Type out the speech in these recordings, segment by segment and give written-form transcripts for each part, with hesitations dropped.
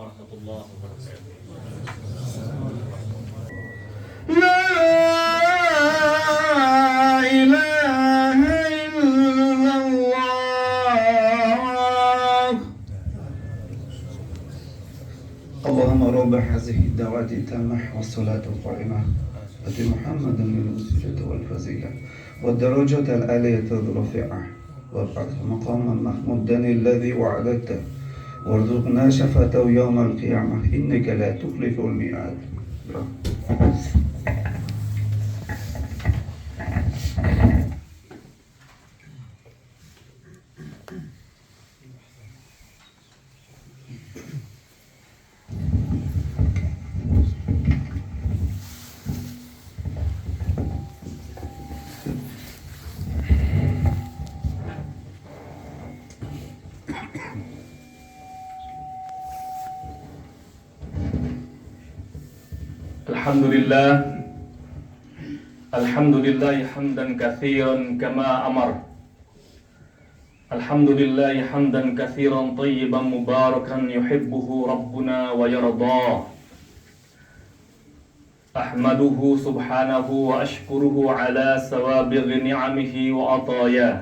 warahmatullahi wabarakatuh. لا إله إلا الله. اللهم رب هذه الدعوة التامة والصلاة القائمة آت محمدا الوسيلة والفضيلة والدرجة العالية الرفيعة وابعثه مقاما محمودا الذي وعدته وارزقنا شفاعته يوم القيامة إنك لا تخلف الميعاد. الحمد لله حمدا كثيرا كما أمر. الحمد لله حمدا كثيرا طيبا مباركا يحبه ربنا ويرضاه. أحمده سبحانه وأشكره على سوابغ نعمه وعطاياه،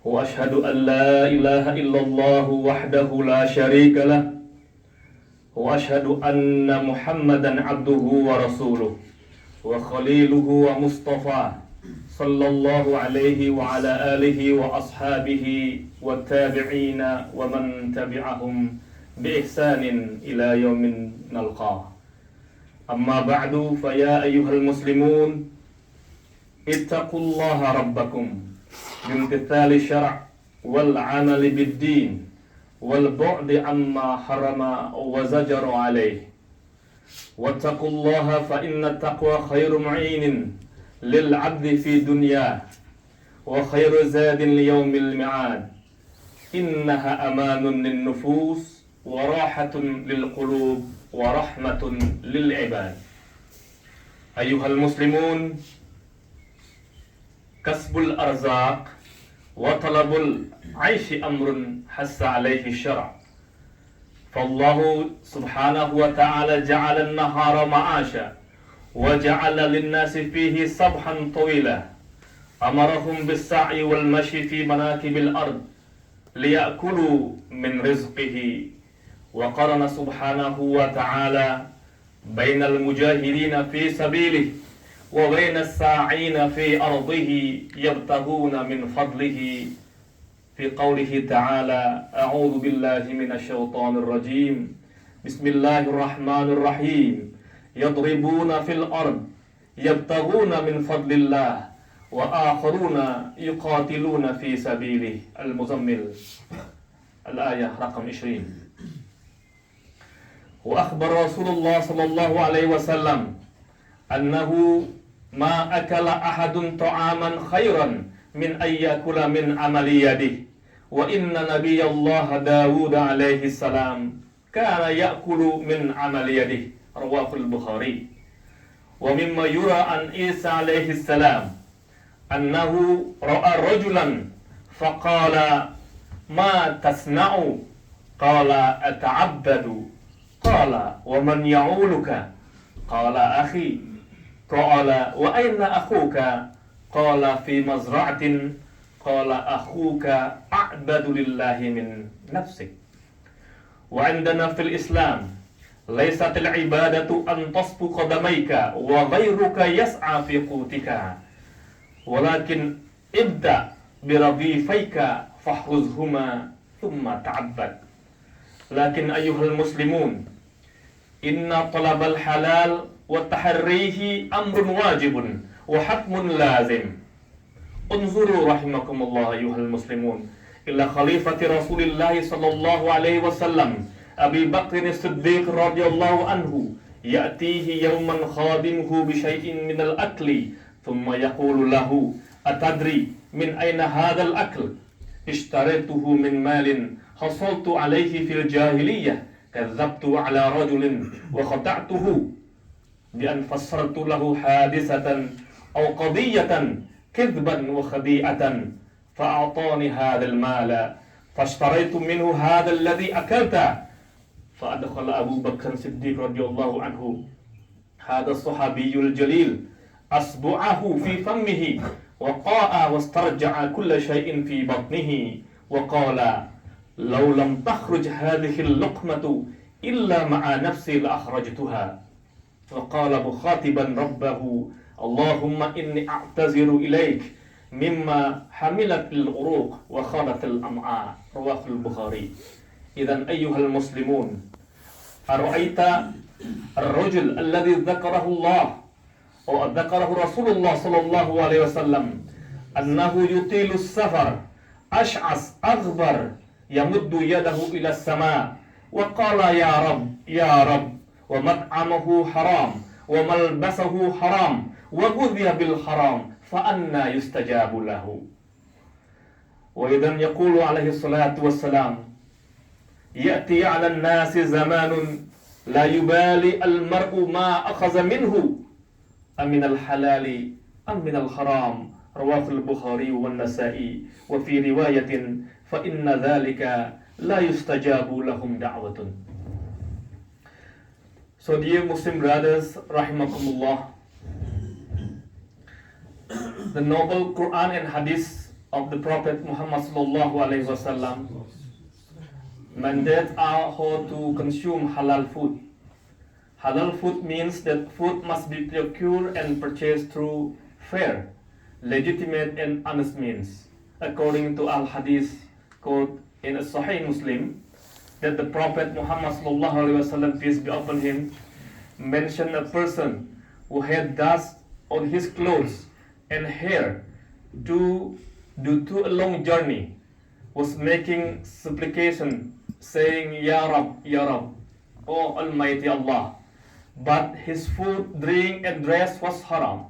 وأشهد أن لا إله إلا الله وحده لا شريك له، وأشهد أن محمدا عبده ورسوله وخليله ومصطفاه صلى الله عليه وعلى آله وأصحابه والتابعين ومن تبعهم بإحسان إلى يوم نلقاه. أما بعد فيا أيها المسلمون اتقوا الله ربكم بامتثال الشرع والعمل بالدين والبعد عما حرم وزجر عليه. واتقوا الله فإن التقوى خير معين للعبد في دنياه وخير زاد ليوم الميعاد. إنها أمان للنفوس وراحة للقلوب ورحمة للعباد. أيها المسلمون، كسب الأرزاق وطلب العيش أمر حث عليه الشرع، فالله سبحانه وتعالى جعل النهار معاشا وجعل للناس فيه صبحا طويلا. أمرهم بالسعي والمشي في مناكب الأرض ليأكلوا من رزقه، وقرن سبحانه وتعالى بين المجاهدين في سبيله وبين الساعين في أرضه يبتغون من فضله في قوله تعالى: أعوذ بالله من الشيطان الرجيم، بسم الله الرحمن الرحيم، يضربون في الأرض يبتغون من فضل الله وآخرون يقاتلون في سبيله. المزمل، الآية رقم 20. وأخبر رسول الله صلى الله عليه وسلم أنه ما أكل أحد طعاما خيرا من أن يأكل من عمل يده، وإن نبي الله داود عليه السلام كان يأكل من عمل يده. رواه البخاري. ومما يرى عن عيسى عليه السلام أنه رأى رجلا فقال: ما تصنع؟ قال: أتعبد. قال: ومن يعولك؟ قال: أخي. قال: وأين أخوك؟ قال: في مزرعة. قال: أخوك أعبد لله من نفسك. وعندنا في الإسلام ليست العبادة أن تصفو قدميك وغيرك يسعى في قوتك، ولكن ابدأ برغيفيك فاحرزهما ثم تعبد. لكن أيها المسلمون، إن طلب الحلال وتحريه أمر واجب وحتم لازم. انظروا رحمكم الله أيها المسلمون إلى خليفة رسول الله صلى الله عليه وسلم أبي بكر الصديق رضي الله عنه، يأتيه يوما خادمه بشيء من الأكل ثم يقول له: أتدري من أين هذا الأكل؟ اشتريته من مال حصلت عليه في الجاهلية، كذبت على رجل وخدعته بأن فسرت له حادثة أو قضية كذبا وخديئة، فأعطاني هذا المال فاشتريت منه هذا الذي أكلته، فأدخل أبو بكر الصديق رضي الله عنه هذا الصحابي الجليل أصبعه في فمه وقاء واسترجع كل شيء في بطنه وقال لو لم تخرج هذه اللقمة إلا مع نفسي لأخرجتها. وقال مخاطبا ربه اللهم إني أعتذر إليك مما حملت العروق وخانت الأمعاء. رواه البخاري. إذن أيها المسلمون، أرأيت الرجل الذي ذكره الله أو ذكره رسول الله صلى الله عليه وسلم أنه يطيل السفر أشعث أغبر يمد يده إلى السماء وقال يا رب يا رب ومطعمه حرام وملبسه حرام وغذي بالحرام فأنى يستجاب له. وإذا يقول عليه الصلاة والسلام يأتي على الناس زمان لا يبالي المرء ما أخذ منه أمن الحلال أم من الحرام. رواه البخاري والنسائي. وفي رواية فإن ذلك لا يستجاب لهم دعوة. So dear Muslim brothers, rahimakumullah, the noble Quran and Hadith of the Prophet Muhammad sallallahu alaihi wasallam mandate our how to consume halal food. Halal food means that food must be procured and purchased through fair, legitimate and honest means. According to Al-Hadith quote in a Sahih Muslim, that the Prophet Muhammad sallallahu alaihi wasallam, peace be upon him, mentioned a person who had dust on his clothes and hair due to a long journey, was making supplication, saying, Ya Rab, Ya Rab, O Almighty Allah. But his food, drink and dress was haram.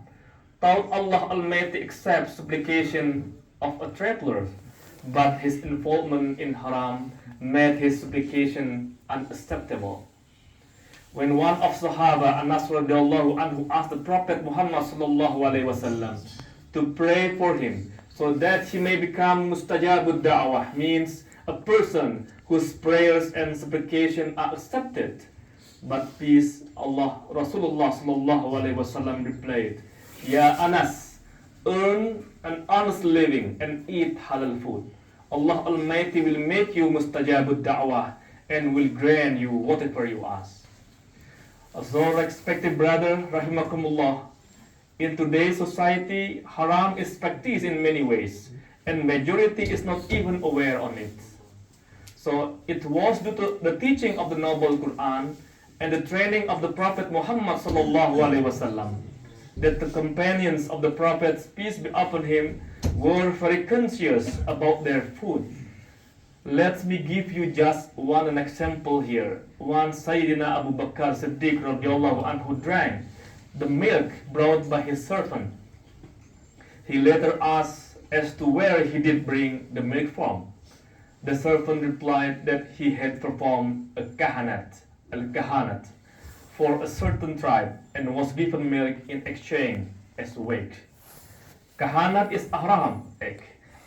Thought Allah Almighty accept supplication of a traveler, but his involvement in haram made his supplication unacceptable. When one of Sahaba, Anas radiallahu anhu, asked the Prophet Muhammad sallallahu alaihi wasallam to pray for him so that he may become mustajabud da'wah, means a person whose prayers and supplication are accepted. But peace Allah, Rasulullah sallallahu alaihi wasallam replied, Ya Anas, earn an honest living and eat halal food. Allah Almighty will make you mustajabud da'wah and will grant you whatever you ask. So respected brother, rahimakumullah, in today's society, haram is practiced in many ways, and majority is not even aware on it. So it was due to the teaching of the noble Quran and the training of the Prophet Muhammad sallallahu alaihi wasallam that the companions of the Prophet, peace be upon him, were very conscious about their food. Let me give you just one example here. Once Sayyidina Abu Bakr Siddiq radiallahu anhu drank the milk brought by his servant. He later asked as to where he did bring the milk from. The servant replied that he had performed a kahanat for a certain tribe and was given milk in exchange as a wage. Kahanat is ahram,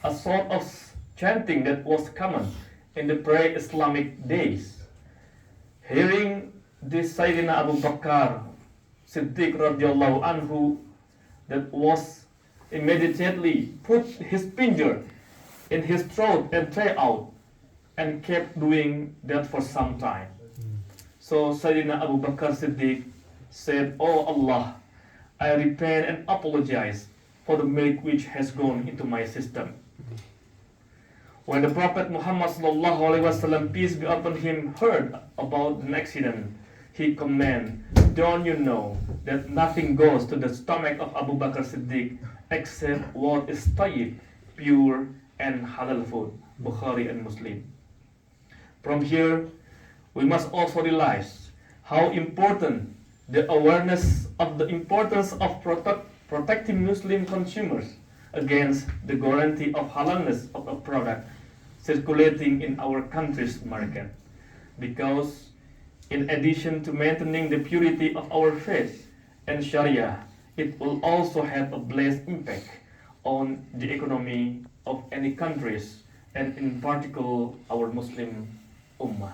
a sort of chanting that was common in the pre-Islamic days. Hearing this, Sayyidina Abu Bakr Siddiq radiallahu anhu that was immediately put his finger in his throat and tray out and kept doing that for some time. So Sayyidina Abu Bakr Siddiq said, Oh Allah, I repent and apologize for the milk which has gone into my system. When the Prophet Muhammad sallallahu alaihi wasallam, peace be upon him, heard about the accident, he commented, don't you know that nothing goes to the stomach of Abu Bakr Siddiq except what is tayyib, pure and halal food. Bukhari and Muslim. From here, we must also realize how important the awareness of the importance of protecting Muslim consumers against the guarantee of halalness of a product circulating in our country's market. Because in addition to maintaining the purity of our faith and Sharia, it will also have a blessed impact on the economy of any countries and in particular our Muslim Ummah.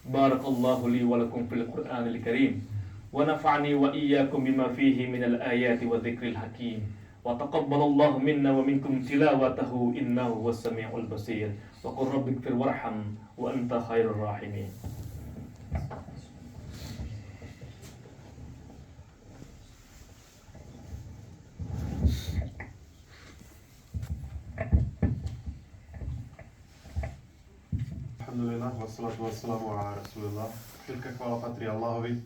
Barakallahu li wa lakum fil Qur'anil Karim. Wa nafa'ani wa iyyakum bima fihi minal ayati wa dzikril hakim. Wa taqabbalallahu minna wa minkum tilawatahu innahu huwas samiul basir. Wa qur rabbighfir warham wa anta khairur rahimin. Alhamdulillah, wassalatu wassalamu ala rasulillah. Všetká chvála patrí Allahovi.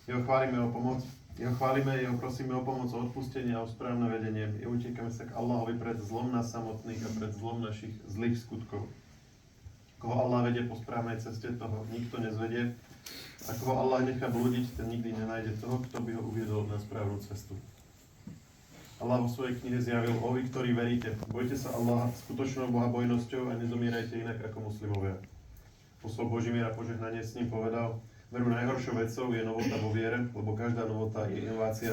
Jeho chválime o pomoc. Jeho chválime, jeho prosíme o pomoc, o odpustenie a o správne vedenie. Jeho utiekame sa k Allahovi pred zlom nás samotných a pred zlom našich zlých skutkov. Koho Allah vedie po správnej ceste, toho nikto nezvedie. A koho Allah nechá blúdiť, ten nikdy nenájde toho, kto by ho uviedol na správnu cestu. Allah vo svojej knihe zjavil: o vy, ktorí veríte, bojte sa Allaha skutočnou bohabojnosťou a nezomierajte inak ako muslimovia. Posol Boží mier a požehnanie s ním povedal: veru najhoršou vecou je novota vo viere, lebo každá novota je inovácia,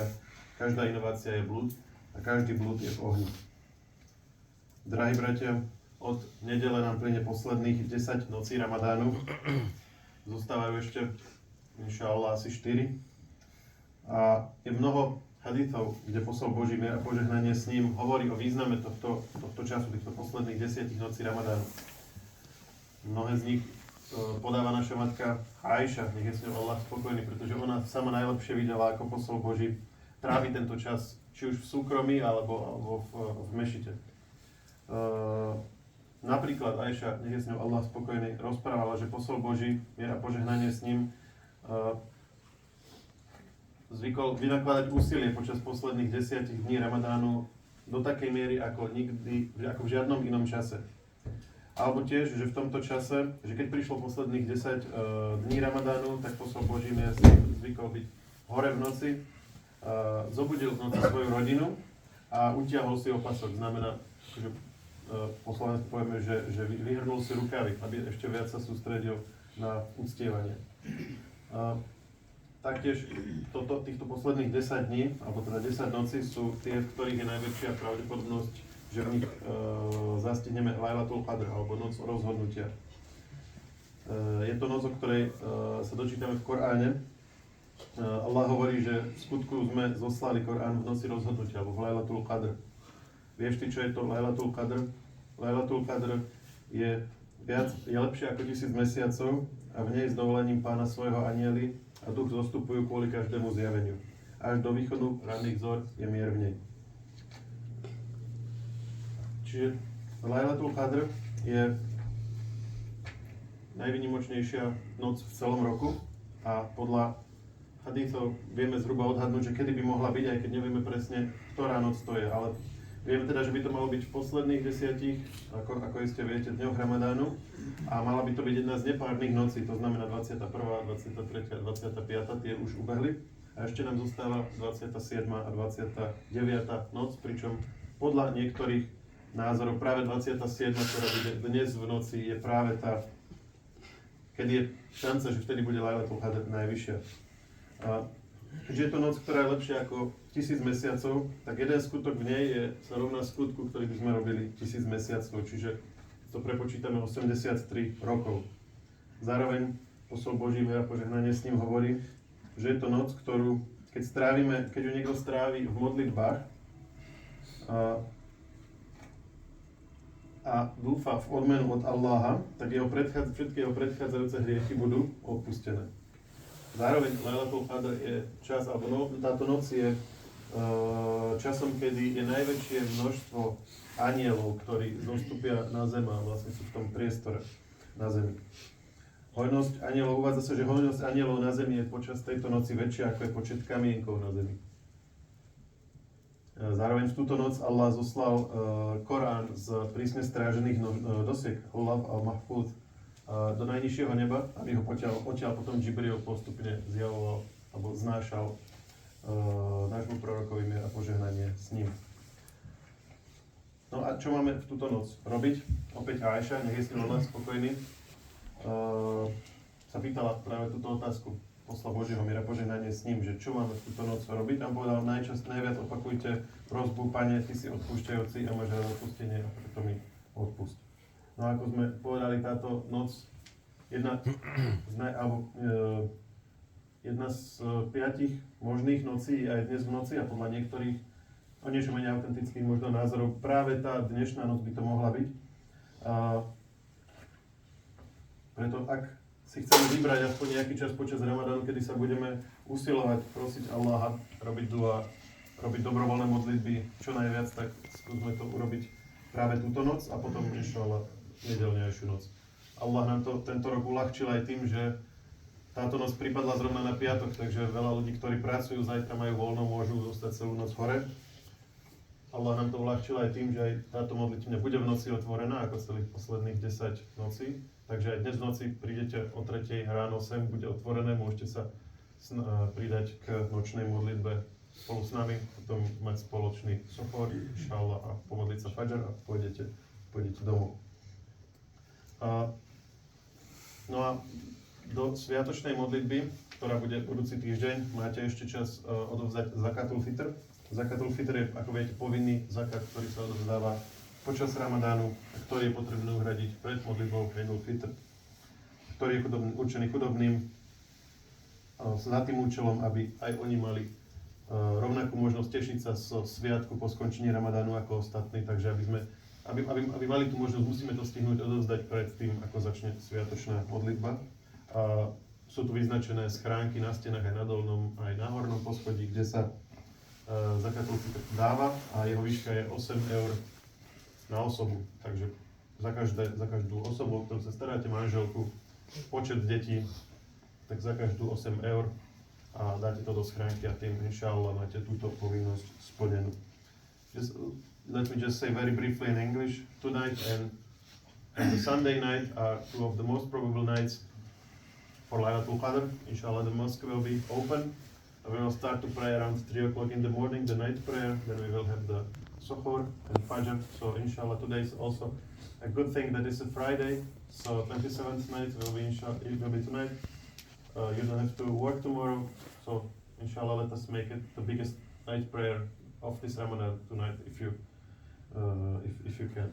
každá inovácia je blúd a každý blúd je v ohni. Drahí bratia, od nedele nám plyne posledných 10 nocí Ramadánu. Zostávajú ešte, inšaAllah, asi 4. A je mnoho hadithov, kde posol Boží mier a požehnanie s ním hovorí o význame tohto času, týchto posledných 10 nocí Ramadánu. Mnohé z nich podáva naša matka Aisha, nech je s ňou Allah spokojný, pretože ona sama najlepšie videla, ako posol Boží trávi tento čas, či už v súkromí, alebo v mešite. Napríklad Aisha, nech je s ňou Allah spokojný, rozprávala, že posol Boží mier a požehnanie s ním zvykol vynakladať úsilie počas posledných 10 dní Ramadánu do takej miery ako v žiadnom inom čase. Alebo tiež, že v tomto čase, že keď prišlo posledných 10 dní Ramadánu, tak posol Boží mier zvykol byť hore v noci, zobudil v noci svoju rodinu a utiahol si opasok. Znamená, že po slovensku povieme, že vyhrnul si rukavy, aby ešte viac sa sústredil na uctievanie. Taktiež týchto posledných 10 dní, alebo teda 10 nocí sú tie, v ktorých je najväčšia pravdepodobnosť, že v nich zastihneme Lailatul Qadr, alebo noc rozhodnutia. Je to noc, o ktorej sa dočítame v Koráne. Allah hovorí, že v skutku sme zoslali Korán v noci rozhodnutia, alebo v Lailatul Qadr. Vieš ty, čo je to Lailatul Qadr? Lailatul Qadr je lepšie ako 1000 mesiacov a v nej s dovolením Pána svojho anjeli a duch zostupujú kvôli každému zjaveniu. Až do východu ranných zor je mier v nej. Čiže Lailatul Qadr je najvýnimočnejšia noc v celom roku a podľa hadithov vieme zhruba odhadnúť, že kedy by mohla byť, aj keď nevieme presne, ktorá noc to je, ale vieme teda, že by to malo byť v posledných 10, ako iste viete, dňoch Ramadánu a mala by to byť jedna z nepárnych nocí, to znamená 21., 23. a 25. tie už ubehli a ešte nám zostáva 27. a 29. noc, pričom podľa niektorých názorov práve 27., ktorá bude dnes v noci, je práve tá, keď je šanca, že vtedy bude Lailatul Qadr najvyššia. Keďže je to noc, ktorá je lepšia ako 1000 mesiacov, tak jeden skutok v nej sa rovná skutku, ktorý by sme robili 1000 mesiacov, čiže to prepočítame 83 rokov. Zároveň posol Boží mier a požehnanie s ním hovorí, že je to noc, ktorú keď ju niekto strávi v modlitbách a dúfa v odmenu od Allaha, tak všetky jeho predchádzajúce hriechy budú odpustené. Zároveň Lailatul Qadr je čas, alebo táto noc je časom, kedy je najväčšie množstvo anielov, ktorí zostupia na zem a vlastne sú v tom priestore na zemi. Hojnosť anielov, uvádza sa, že hojnosť anielov na zemi je počas tejto noci väčšia, ako je počet kamienkov na zemi. Zároveň v túto noc Allah zoslal Korán z prísne strážených dosiek, Lav al-Mahfuz, do najnižšieho neba, aby ho odtiaľ potom Džibril postupne zjavoval alebo znášal nášmu prorokovi mier a požehnanie s ním. No a čo máme v túto noc robiť? Opäť Aisha, nech je s ním Allah spokojný, sa pýtala práve túto otázku posla Božieho miera požehnanie s ním, že čo máme v túto noc robiť. Tam povedal najviac opakujte prosbu, Pane, Ty si odpúšťajúci a máš rád odpustenie a preto mi odpusť. No ako sme povedali, táto noc jedna z 5 možných nocí aj dnes v noci a podľa niektorých o niečo menej autentických možno názorov práve tá dnešná noc by to mohla byť. Preto ak si chceme vybrať aspoň nejaký čas počas Ramadánu, kedy sa budeme usilovať, prosiť Allaha, robiť dua, robiť dobrovoľné modlitby čo najviac, tak skúsme to urobiť práve túto noc a potom inšallah nedeľnejšiu noc. Allah nám to tento rok uľahčil aj tým, že táto noc pripadla zrovna na piatok, takže veľa ľudí, ktorí pracujú, zajtra majú voľno, môžu zostať celú noc hore. Allah nám to uľahčil aj tým, že aj táto modlitba bude v noci otvorená, ako celých posledných 10 nocí. Takže aj dnes v noci prídete o 3 ráno sem, bude otvorené, môžete sa pridať k nočnej modlitbe spolu s nami, potom mať spoločný sochor, inšallah, a pomodliť sa fajr a pôjdete domov. No a do sviatočnej modlitby, ktorá bude budúci týždeň, máte ešte čas odovzdať zakatul fitr. Zakatul fitr je, ako viete, povinný zakat, ktorý sa odovzdáva počas Ramadánu, ktorý je potrebné uhradiť pred modlitbou Eidul Fitr, ktorý je určený chudobným za tým účelom, aby aj oni mali rovnakú možnosť tešiť sa zo sviatku po skončení Ramadánu ako ostatní, takže aby mali tú možnosť, musíme to stihnúť odovzdať pred tým, ako začne sviatočná modlitba. Sú tu vyznačené schránky na stenách aj na dolnom, aj na hornom poschodí, kde sa zakatul fitr dáva a jeho výška je 8 eur na osobu. Takže za každú osobu, o ktorú sa staráte, manželku, počet detí, tak za každú 8 eur a dáte to do schránky a tým inšallah máte túto povinnosť splnenú. Let me just say very briefly in English. Tonight and the Sunday night are two of the most probable nights for Laylatul Qadr. Inshallah, the mosque will be open. We will start to pray around 3 o'clock in the morning, the night prayer. Then we will have the Suhoor and Fajr. So inshallah, today is also a good thing that it's a Friday. So 27th night will be tonight. You don't have to work tomorrow. So inshallah, let us make it the biggest night prayer of this Ramadan tonight, if you can.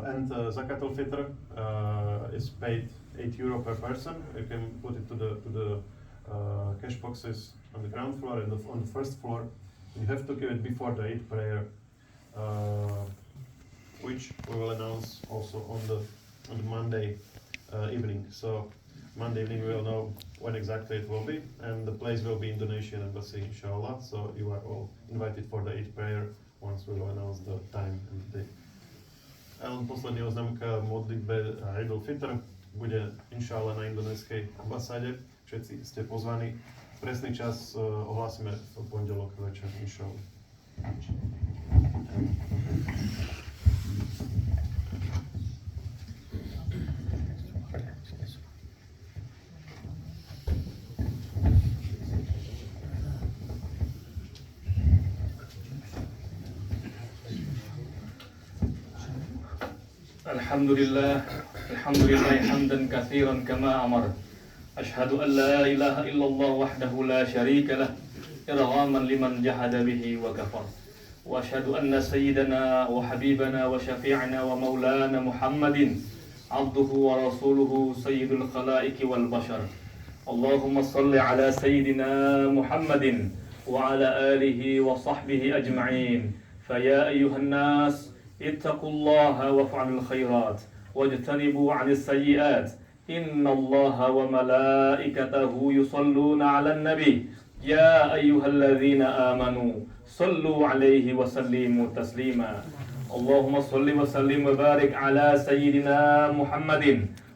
And Zakatul Fitr is paid €8 per person. You can put it to the cash boxes on the ground floor and on the first floor. You have to give it before the Eid prayer, which we will announce also on the Monday evening. So Monday evening we will know when exactly it will be, and the place will be Indonesian Embassy, inshallah. So you are all invited for the Eid prayer once we will announce the time and the day. A len posledný oznam k modlitbe Eidul Fitr bude inšallah na indonéskej ambasáde. Všetci ste pozvaní. Presný čas ohlásime v pondelok večer, inšallah. الحمد لله حمدا كثيرا كما أمر. أشهد أن لا إله إلا الله وحده لا شريك له إرغاما لمن جحد به وكفر. وأشهد أن سيدنا وحبيبنا وشفيعنا ومولانا محمد عبده ورسوله سيد الخلائق والبشر. اللهم صل على سيدنا محمد وعلى آله وصحبه أجمعين. فيا أيها الناس اتقوا الله وافعلوا الخيرات واجتنبوا عن السيئات. إن الله وملائكته يصلون على النبي. يا أيها الذين آمنوا صلوا عليه وسلموا تسليما. اللهم صل وسلم وبارك على سيدنا محمد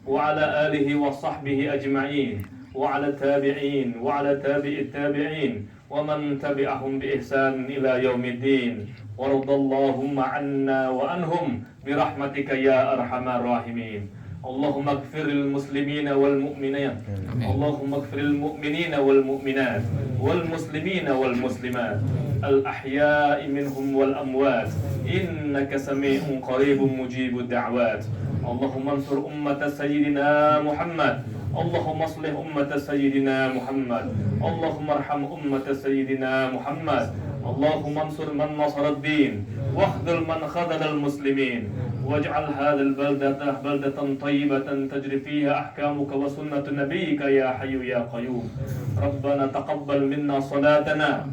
وعلى آله وصحبه أجمعين وعلى التابعين وعلى تابع التابعين ومن تبعهم بإحسان إلى يوم الدين. وارض اللهم عنا وعنهم برحمتك يا أرحم الراحمين. اللهم اغفر للمسلمين والمؤمنين. اللهم اغفر للمؤمنين والمؤمنات والمسلمين والمسلمات الأحياء منهم والأموات إنك سميع قريب مجيب الدعوات. اللهم انصر أمة سيدنا محمد. اللهم اصلح أمة سيدنا محمد. اللهم ارحم أمة سيدنا محمد. اللهم انصر من نصر الدين واخذل من خذل المسلمين واجعل هذه البلدة بلدة طيبة تجري فيها أحكامك وسنة نبيك يا حي يا قيوم. ربنا تقبل منا صلاتنا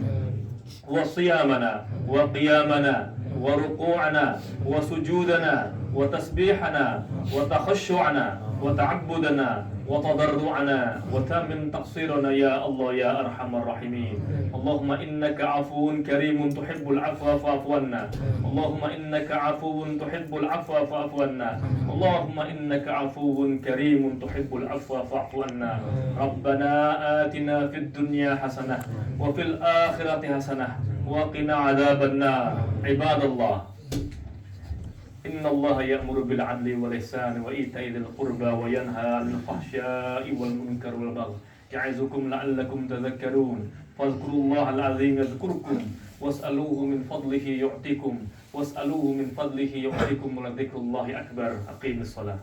وصيامنا وقيامنا وركوعنا وسجودنا وتسبيحنا وتخشعنا وتعبدنا وتضرعنا وتمم تقصيرنا يا الله يا أرحم الراحمين. اللهم إنك عفو كريم تحب العفو فاعف عنا. اللهم إنك عفو تحب العفو فاعف عنا. اللهم إنك عفو كريم تحب العفو فاعف عنا. ربنا آتنا في الدنيا حسنة وفي الآخرة حسنة وقنا عذاب النار. عباد الله، إن الله يأمر بالعدل والإحسان وإيتاء ذي القربى وينهى عن الفحشاء والمنكر والبغي يعظكم لعلكم تذكرون. فاذكروا الله العظيم يذكركم واسألوه من فضله يعطيكم ولذكر الله أكبر. أقيم الصلاة.